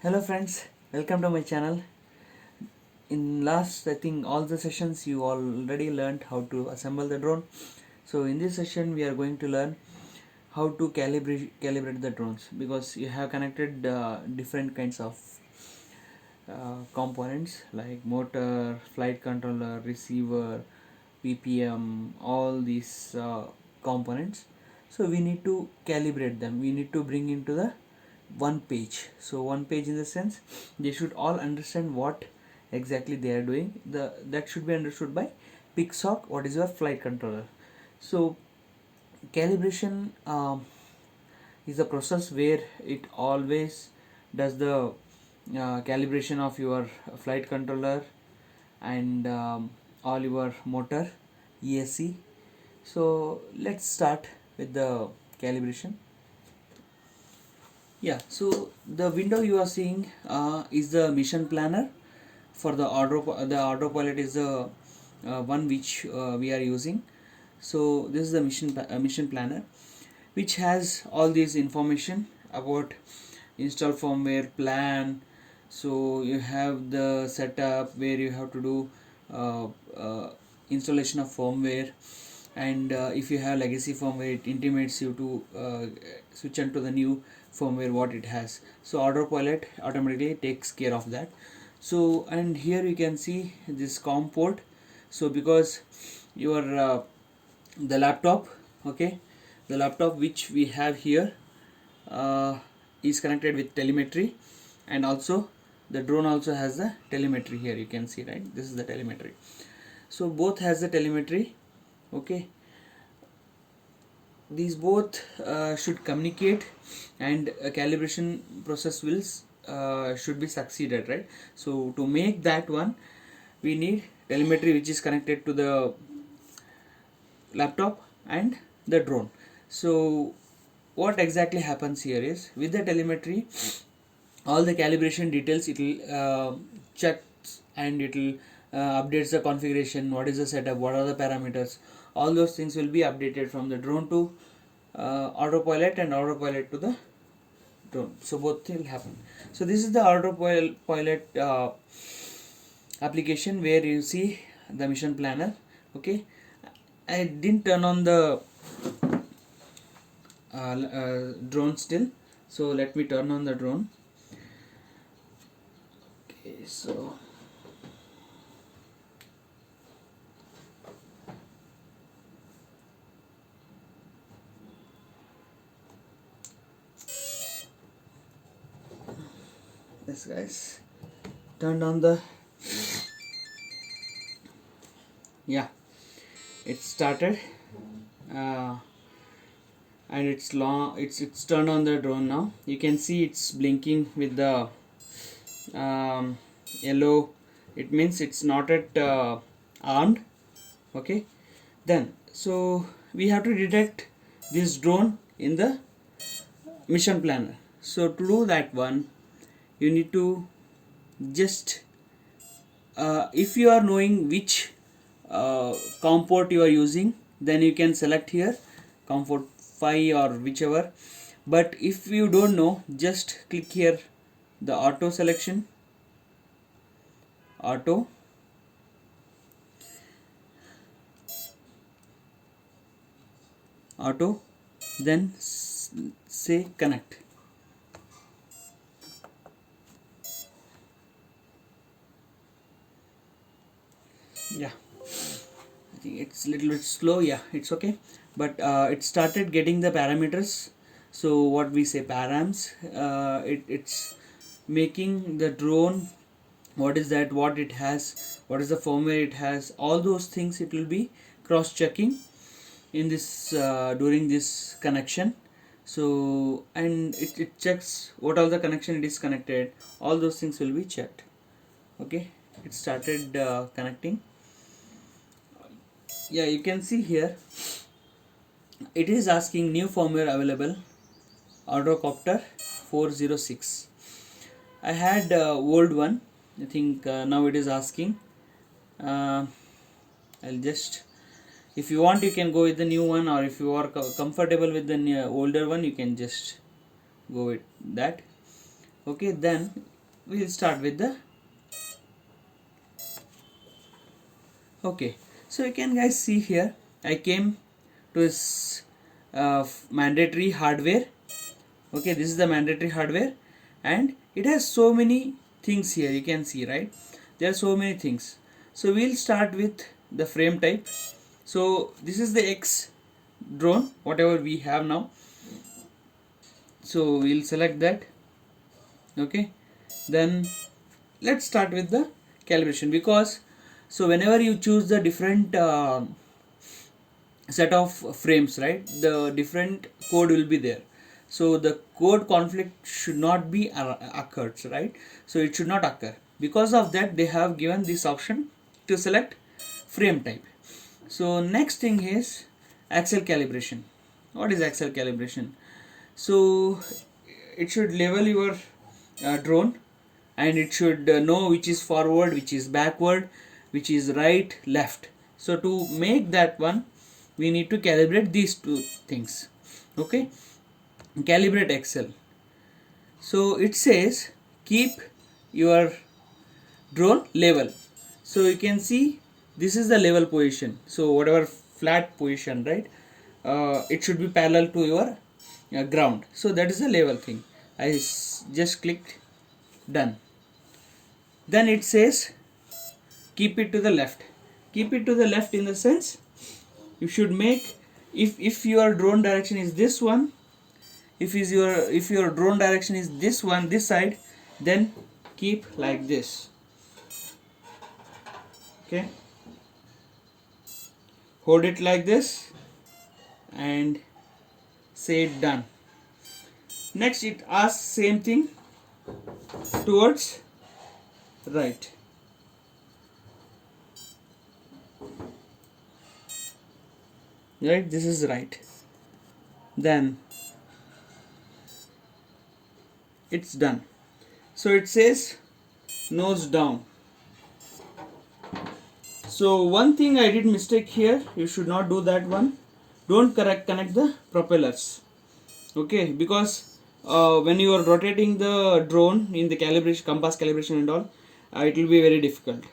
Hello friends, welcome to my channel. In last I think all the sessions you already learned how to assemble the drone. So in this session we are going to learn how to calibrate the drones, because you have connected different kinds of components like motor, flight controller, receiver, PPM, all these components. So we need to calibrate them. We need to bring into the one page. So one page in the sense they should all understand what exactly they are doing. That should be understood by PICSOC, what is your flight controller. So calibration is a process where it always does the calibration of your flight controller and all your motor ESC. So let's start with the calibration. Yeah, so the window you are seeing is the mission planner for the autopilot is the one which we are using. So this is the mission planner, which has all this information about install firmware plan. So you have the setup where you have to do uh, uh, installation of firmware, and if you have legacy firmware it intimates you to switch on to the new firmware what it has. So autopilot automatically takes care of that. So and here you can see this COM port. So because your the laptop, okay, the laptop which we have here uh, is connected with telemetry, and also the drone also has the telemetry. Here you can see, right, this is the telemetry. So both has the telemetry, okay. These both should communicate, and a calibration process will should be succeeded, right? So to make that one we need telemetry which is connected to the laptop and the drone. So what exactly happens here is, with the telemetry all the calibration details it will check, and it will updates the configuration, what is the setup, what are the parameters, all those things will be updated from the drone to autopilot, and autopilot to the drone. So both will happen. So this is the autopilot application where you see the mission planner, okay. I didn't turn on the drone still, so let me turn on the drone. Okay, so this guys turned on the, yeah, it started uh, and it's turned on the drone. Now you can see it's blinking with the yellow. It means it's not at armed, okay. Then so we have to detect this drone in the mission planner. So to do that one you need to just if you are knowing which COM port you are using, then you can select here COM port 5 or whichever. But if you don't know, just click here the auto selection, auto, auto, then say connect. Yeah, I think it's a little bit slow. Yeah, it's okay, but it started getting the parameters. So what we say params, it's making the drone, what is that, what it has, what is the firmware it has, all those things it will be cross checking in this during this connection. So and it checks what all the connection it is connected, all those things will be checked, okay. It started connecting. Yeah, you can see here it is asking new firmware available, Autocopter 406. I had old one, I think now it is asking. uh, I'll just, if you want you can go with the new one, or if you are comfortable with the older one you can just go with that, okay. Then we'll start with the okay. So you can guys see here I came to this mandatory hardware. Okay, this is the mandatory hardware and it has so many things here, you can see, right? There are so many things. So we'll start with the frame type. So this is the X drone, whatever we have now. So we'll select that. Okay, then let's start with the calibration, because so whenever you choose the different set of frames, right, the different code will be there. So the code conflict should not be occurred, right? So it should not occur. Because of that they have given this option to select frame type. So next thing is axle calibration. What is axle calibration? So it should level your drone, and it should know which is forward, which is backward, which is right, left. So to make that one, we need to calibrate these two things. Okay, calibrate axle. So it says keep your drone level. So you can see this is the level position. So whatever flat position, right, it should be parallel to your ground. So that is the level thing. I just clicked done. Then it says keep it to the left. Keep it to the left in the sense you should make, if your drone direction is this one, if your drone direction is this one, this side, then keep like this. Okay, hold it like this and say done. Next it asks same thing towards right. Right, this is right. Then it's done. So it says nose down. So one thing I did mistake here, you should not do that one. Don't connect the propellers. Okay, because when you are rotating the drone in the calibration, compass calibration and all, it will be very difficult.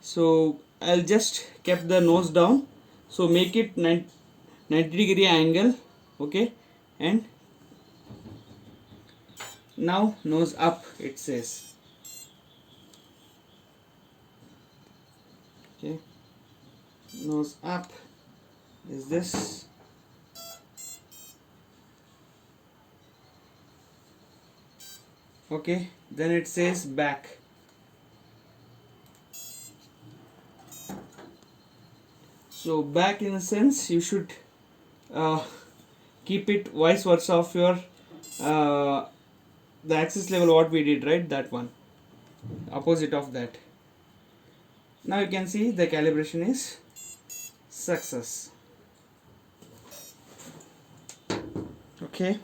So I'll just keep the nose down. So make it 90-degree angle. Okay, and now nose up it says. Okay, nose up is this. Okay, then it says back. So back, in a sense, you should keep it vice versa of your the axis level what we did, right? That one, opposite of that. Now you can see the calibration is success. Okay.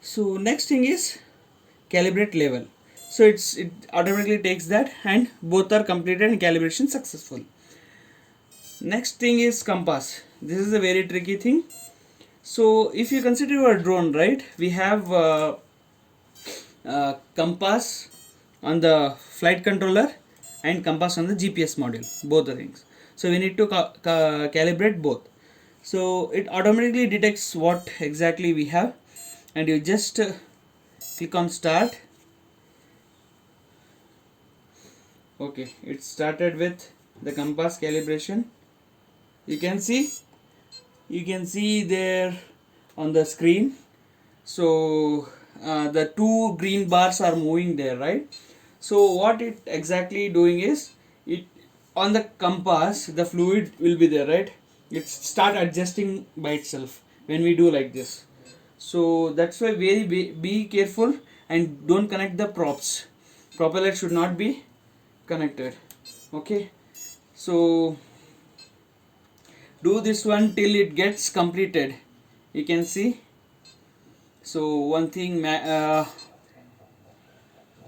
So next thing is calibrate level. So it automatically takes that and both are completed and calibration successful. Next thing is compass. This is a very tricky thing. So if you consider your drone, right, we have compass on the flight controller and compass on the GPS module, both the things. So we need to calibrate both. So it automatically detects what exactly we have, and you just click on start. Okay, it started with the compass calibration. You can see there on the screen. So the two green bars are moving there, right? So what it exactly doing is, it on the compass the fluid will be there, right? It start adjusting by itself when we do like this. So that's why be careful and don't connect the props. Propeller should not be connected. Okay, so do this one till it gets completed. You can see. So one thing,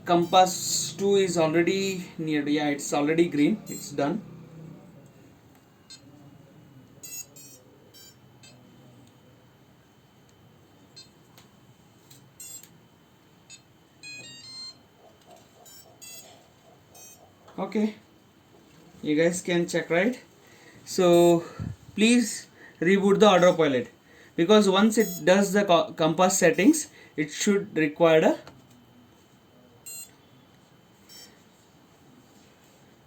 compass 2 is already near. Yeah, it's already green. It's done. Okay, you guys can check, right? So please reboot the autopilot, because once it does the compass settings, it should require a.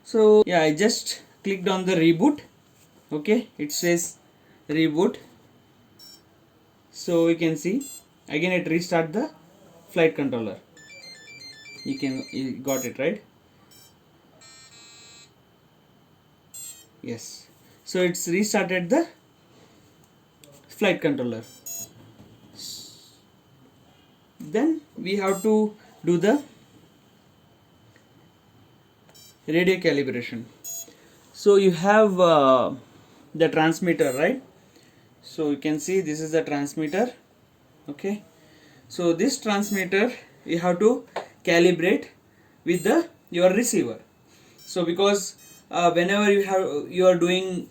So yeah, I just clicked on the reboot. Okay, it says reboot. So you can see again it restart the flight controller. You got it, right? Yes. So it's restarted the flight controller. Then we have to do the radio calibration. So you have the transmitter, right? So you can see this is the transmitter. Okay, so this transmitter you have to calibrate with the your receiver. So because whenever you are doing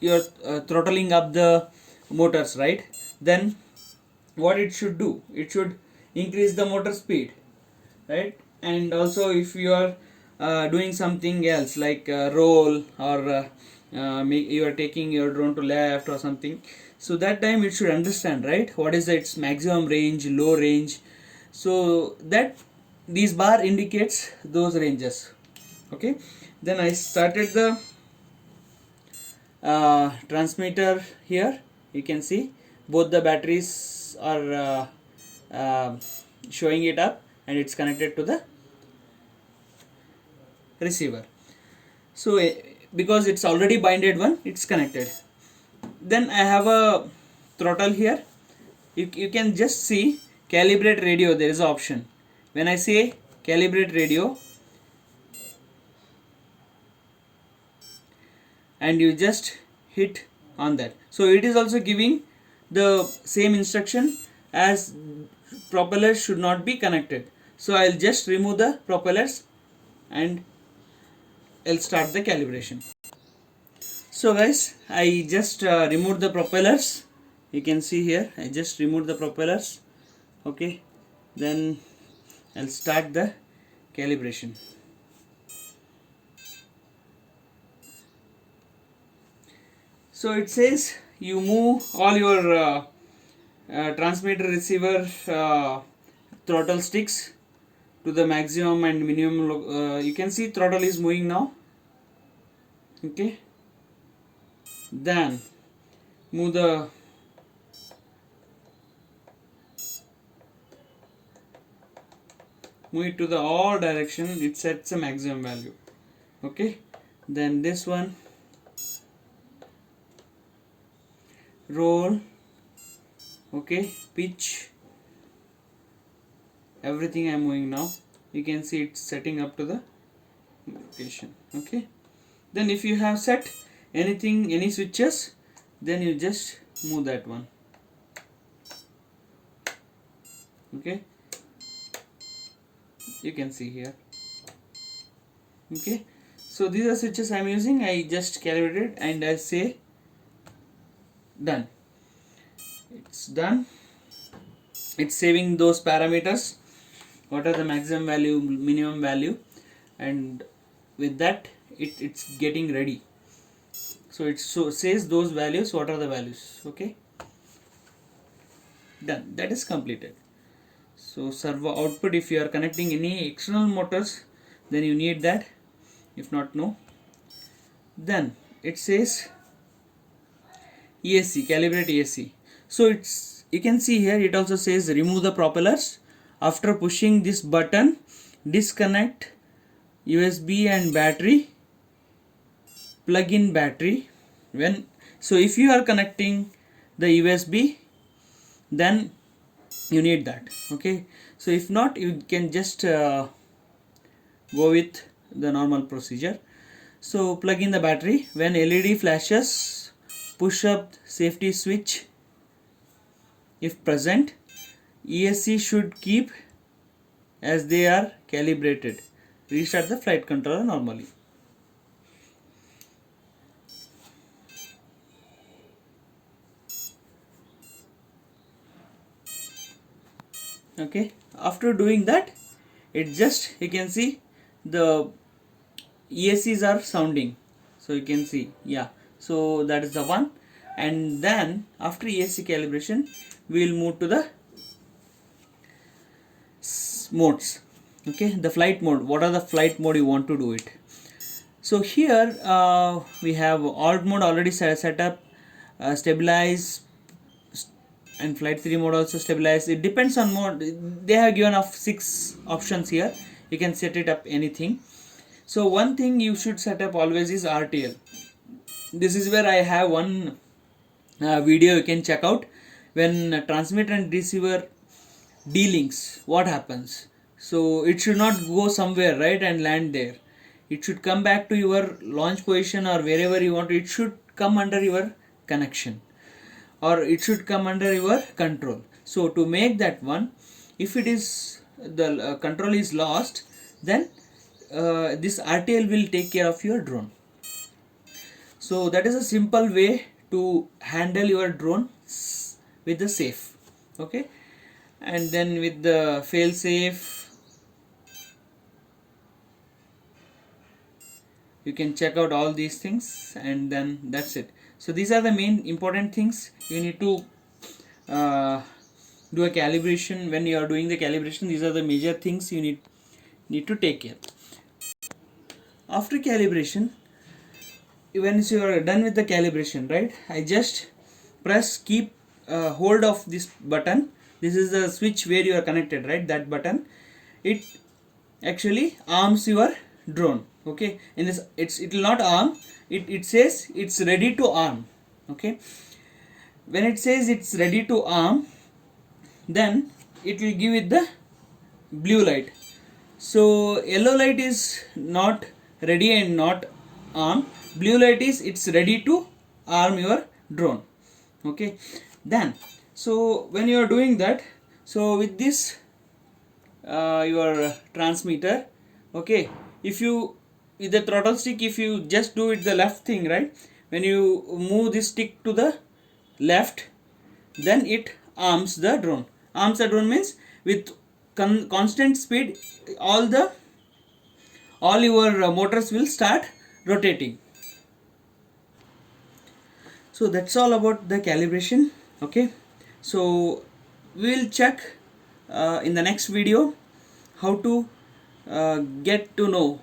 you're throttling up the motors, right? Then what it should do, it should increase the motor speed, right? And also if you are doing something else like roll, or you are taking your drone to left or something, so that time it should understand, right, what is its maximum range, low range. So that these bar indicates those ranges. Okay, then I started the transmitter. Here you can see both the batteries are showing it up, and it's connected to the receiver. So because it's already binded one, it's connected. Then I have a throttle here. You can just see calibrate radio, there is an option. When I say calibrate radio, and you just hit on that, so it is also giving the same instruction as propellers should not be connected. So I'll just remove the propellers and I'll start the calibration. So guys, I just removed the propellers. You can see here I just removed the propellers. Okay, then I'll start the calibration. So it says you move all your transmitter receiver throttle sticks to the maximum and minimum. You can see throttle is moving now. Okay, then move the move it to the all direction, it sets a maximum value. Okay, then this one, roll, okay, pitch, everything I'm moving now. You can see it's setting up to the location. Okay, then if you have set anything, any switches, then you just move that one. Okay, you can see here. Okay, so these are switches I'm using. I just calibrated and I say done. It's done. It's saving those parameters, what are the maximum value, minimum value, and with that it's getting ready. So it says those values, what are the values. Okay, done. That is completed. So servo output, if you are connecting any external motors, then you need that. If not, no. Then it says ESC, calibrate ESC. So it's, you can see here it also says remove the propellers. After pushing this button, disconnect USB and battery, plug in battery. When, so if you are connecting the USB, then you need that. Okay, so if not, you can just go with the normal procedure. So plug in the battery. When LED flashes, push up safety switch if present. ESC should keep as they are calibrated. Restart the flight controller normally. Okay, after doing that, it just, you can see the ESCs are sounding, so you can see, yeah, so that is the one. And then after ESC calibration we will move to the modes. Okay, the flight mode, what are the flight mode you want to do it. So here we have alt mode already set up, stabilize, and flight 3 mode also stabilize. It depends on mode, they have given of 6 options here, you can set it up anything. So one thing you should set up always is RTL. This is where I have one video you can check out. When transmitter and receiver delinks, what happens? So it should not go somewhere, right, and land there. It should come back to your launch position or wherever you want. It should come under your connection, or it should come under your control. So to make that one, if it is the control is lost, then this RTL will take care of your drone. So that is a simple way to handle your drone with the safe. Okay, and then with the fail safe, you can check out all these things, and then that's it. So these are the main important things you need to do a calibration. When you are doing the calibration, these are the major things you need to take care. After calibration, when you are done with the calibration, right, I just press keep hold of this button. This is the switch where you are connected, right, that button. It actually arms your drone. Okay, in this it will not arm, it says it's ready to arm. Okay, when it says it's ready to arm, then it will give it the blue light. So yellow light is not ready and not armed, blue light is it's ready to arm your drone. Okay, then so when you are doing that, so with this your transmitter, okay, if you with the throttle stick, if you just do it the left thing, right, when you move this stick to the left, then it arms the drone. Arms the drone means with constant speed all your motors will start rotating. So that's all about the calibration. Okay, so we will check in the next video how to get to know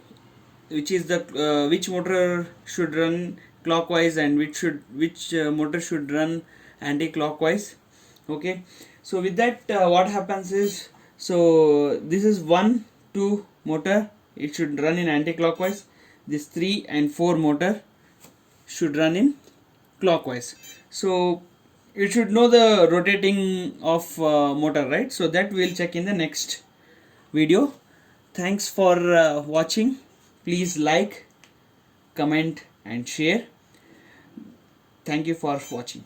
which is the which motor should run clockwise and which motor should run anti-clockwise. Okay, so with that what happens is, so this is 1 2 motor, it should run in anti-clockwise. This 3 and 4 motor should run in clockwise. So you should know the rotating of motor, right? So that we'll check in the next video. Thanks for watching. Please like, comment and share. Thank you for watching.